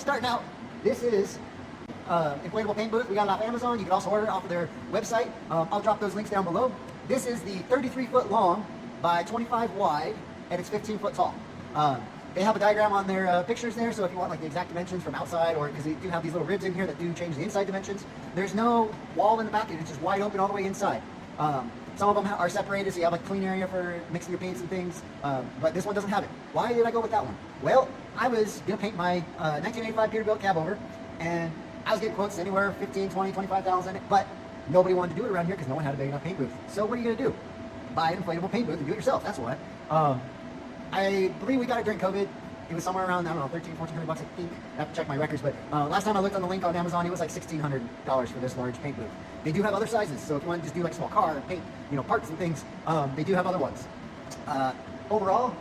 starting out, this is inflatable paint booth. We got it off Amazon. You can also order it off of their website. I'll drop those links down below. This is the 33 foot long by 25 wide, and it's 15 foot tall. They have a diagram on their pictures there, so if you want like the exact dimensions from outside, or because they do have these little ribs in here that do change the inside dimensions. There's no wall in the back, it's just wide open all the way inside. Some of them are separated, so you have like a clean area for mixing your paints and things, but this one doesn't have it. Why did I go with that one? Well, I was gonna paint my 1985 Peterbilt cab over, and I was getting quotes anywhere 15, 20, 25,000, but nobody wanted to do it around here because no one had a big enough paint booth. So what are you gonna do? Buy an inflatable paint booth and do it yourself. That's what. I believe we got it during COVID. It was somewhere around, I don't know, $1,300, $1,400 I think. I have to check my records, but last time I looked on the link on Amazon, it was like $1,600 for this large paint booth. They do have other sizes, so if you want to just do like a small car and paint, you know, parts and things, they do have other ones. Overall,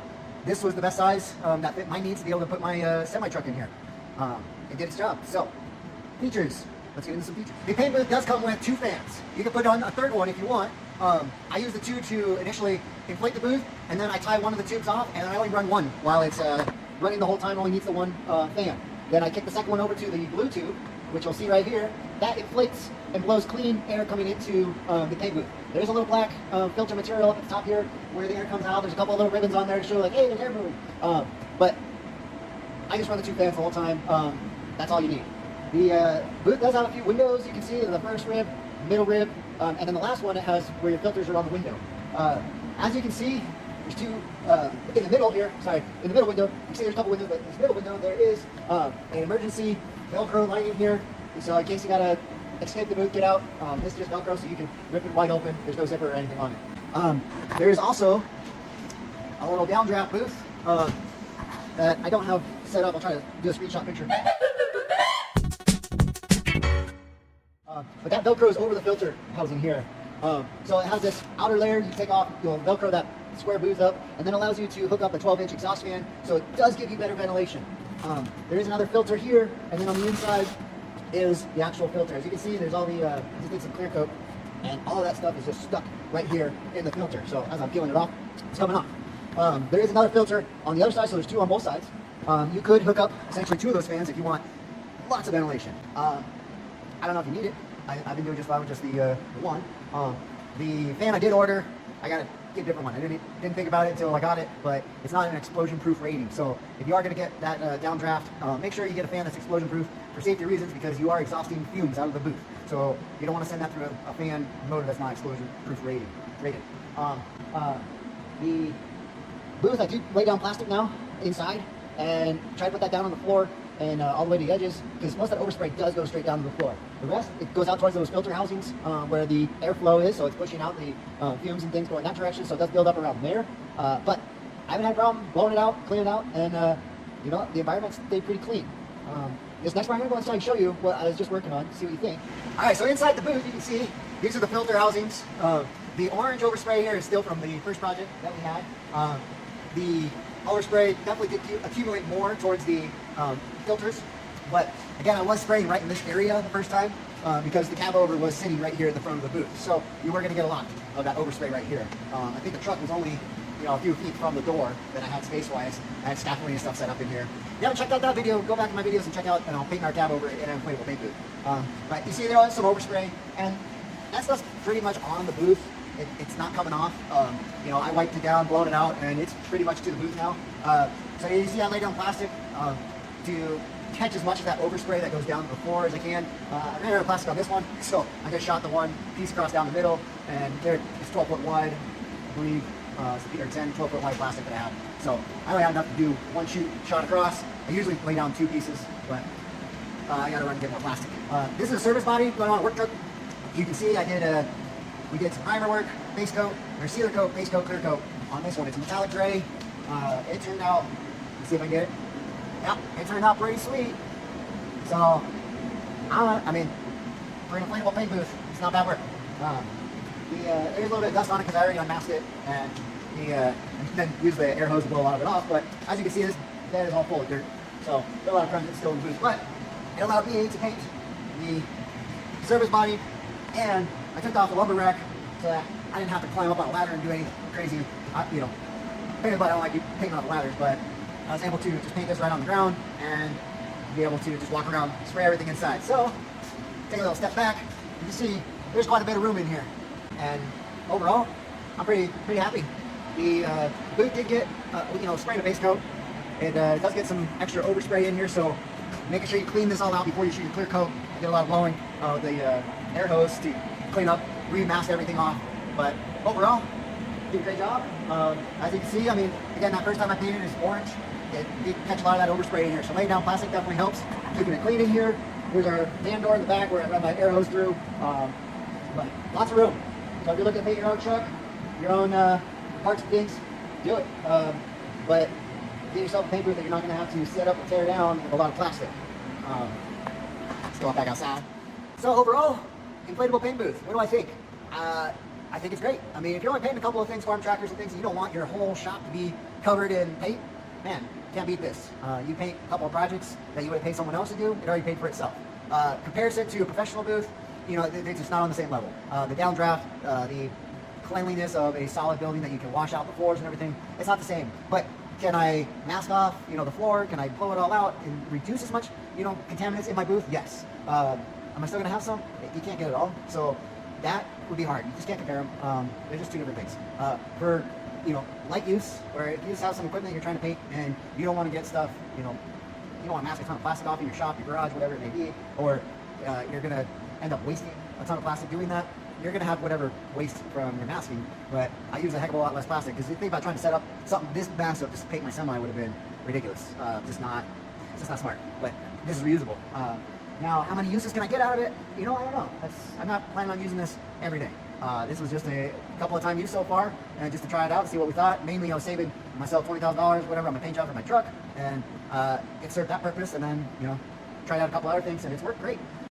this was the best size that fit my needs to be able to put my semi-truck in here. It did its job. So, features. Let's get into some features. The paint booth does come with 2 fans. You can put on a third one if you want. I use the 2 to initially inflate the booth, and then I tie one of the tubes off, and I only run one while it's running the whole time. Only needs the one fan. Then I kick the second one over to the blue tube, which you'll see right here. That inflates and blows clean air coming into the paint booth. There's a little black filter material up at the top here where the air comes out. There's a couple of little ribbons on there to show like, hey, there's air moving. But I just run the 2 fans the whole time. That's all you need. The booth does have a few windows. You can see the first rib, middle rib, and then the last one it has where your filters are on the window. As you can see, there's 2 in the middle here. Sorry, in the middle window. You can see there's a couple windows, but in this middle window there is an emergency Velcro lining here. So in case you gotta escape the booth, get out, this is just Velcro, so you can rip it wide open. There's no zipper or anything on it. There is also a little downdraft booth that I don't have set up. I'll try to do a screenshot picture. But that Velcro is over the filter housing here. So it has this outer layer you take off, you'll Velcro that square booth up, and then allows you to hook up a 12-inch exhaust fan, so it does give you better ventilation. There is another filter here, and then on the inside is the actual filter. As you can see, there's all the, just did some clear coat, and all of that stuff is just stuck right here in the filter. So as I'm peeling it off, it's coming off. There is another filter on the other side, so there's 2 on both sides. You could hook up essentially 2 of those fans if you want lots of ventilation. I don't know if you need it. I've been doing just fine with just the one. The fan I did order, I got to get a different one. I didn't think about it until I got it, but it's not an explosion-proof rating. So if you are going to get that downdraft, make sure you get a fan that's explosion-proof for safety reasons, because you are exhausting fumes out of the booth. So you don't want to send that through a fan motor that's not explosion-proof rated. The booth, I do lay down plastic now inside and try to put that down on the floor and all the way to the edges, because most of that overspray does go straight down to the floor. The rest, it goes out towards those filter housings where the airflow is, so it's pushing out the fumes and things going that direction, so it does build up around there. But I haven't had a problem blowing it out, cleaning it out, and you know, the environment stayed pretty clean. This next part I'm going to go inside and show you what I was just working on, see what you think. Alright, so inside the booth you can see these are the filter housings. The orange overspray here is still from the first project that we had. The overspray definitely did accumulate more towards the filters, but again, I was spraying right in this area the first time because the cab over was sitting right here at the front of the booth, so you were going to get a lot of that overspray right here. I think the truck was only, you know, a few feet from the door that I had space-wise. I had scaffolding and stuff set up in here. If you haven't checked out that video, go back to my videos and check out, you know, painting our cab over in an inflatable paint booth. But you see there was some overspray, and that stuff's pretty much on the booth. It's not coming off. You know, I wiped it down, blown it out, and it's pretty much to the booth now. So you see I laid down plastic to catch as much of that overspray that goes down to the floor as I can. I ran out of plastic on this one, so I just shot the one piece across down the middle, and there it's 12 foot wide, I believe. It's either 10, 12 foot wide plastic that I have. So I only had enough to do one shot across. I usually lay down 2 pieces, but I gotta run and get more plastic. This is a service body going on a work truck. You can see we did some primer work, base coat, or sealer coat, base coat, clear coat on this one. It's metallic gray. It turned out, let's see if I can get it. Yep, it turned out pretty sweet. So, I mean, for an inflatable paint booth, it's not bad work. There's a little bit of dust on it because I already unmasked it, and then used the air hose to blow a lot of it off. But as you can see, this bed is all full of dirt. So, there's a lot of crumbs still in the booth. But it allowed me to paint the service body, and I took off the lumber rack so that I didn't have to climb up on a ladder and do anything crazy, you know. Painted, but I don't like painting on the ladders, but I was able to just paint this right on the ground, and be able to just walk around, spray everything inside. So, take a little step back. You can see there's quite a bit of room in here. And overall, I'm pretty happy. The booth did get, spraying a base coat. It does get some extra overspray in here, so making sure you clean this all out before you shoot your clear coat. I get a lot of blowing the air hose to clean up, remask everything off. But overall, did a great job. As you can see, I mean, again, that first time I painted is orange. It did catch a lot of that overspray in here. So laying down plastic definitely helps keeping it clean in here. Here's our dam door in the back where I run my air hose through. But lots of room. So if you're looking to paint your own truck, your own parts and things, do it. But get yourself a paint booth that you're not going to have to set up and tear down with a lot of plastic. Let's go back outside. So overall, inflatable paint booth. What do I think? I think it's great. I mean, if you're only painting a couple of things, farm tractors and things, and you don't want your whole shop to be covered in paint, man, can't beat this. You paint a couple of projects that you would pay someone else to do, it already paid for itself. Comparison to a professional booth, it's just not on the same level. The downdraft, the cleanliness of a solid building that you can wash out the floors and everything, it's not the same. But can I mask off, the floor? Can I blow it all out and reduce as much, contaminants in my booth? Yes. Am I still gonna have some? You can't get it all. So that would be hard. You just can't compare them. They're just two different things. For light use, where if you just have some equipment you're trying to paint and you don't want to get stuff, you don't want to mask a ton of plastic off in your shop, your garage, whatever it may be, or you're gonna end up wasting a ton of plastic doing that. You're gonna have whatever waste from your masking, but I use a heck of a lot less plastic because you think about trying to set up something this massive just to paint my semi would have been ridiculous. It's not smart. But this is reusable. Now, how many uses can I get out of it? I don't know. I'm not planning on using this every day. This was just a couple of time use so far, and just to try it out and see what we thought. Mainly, I was saving myself $20,000, whatever, on my paint job for my truck, and it served that purpose. And then, tried out a couple other things, and it's worked great.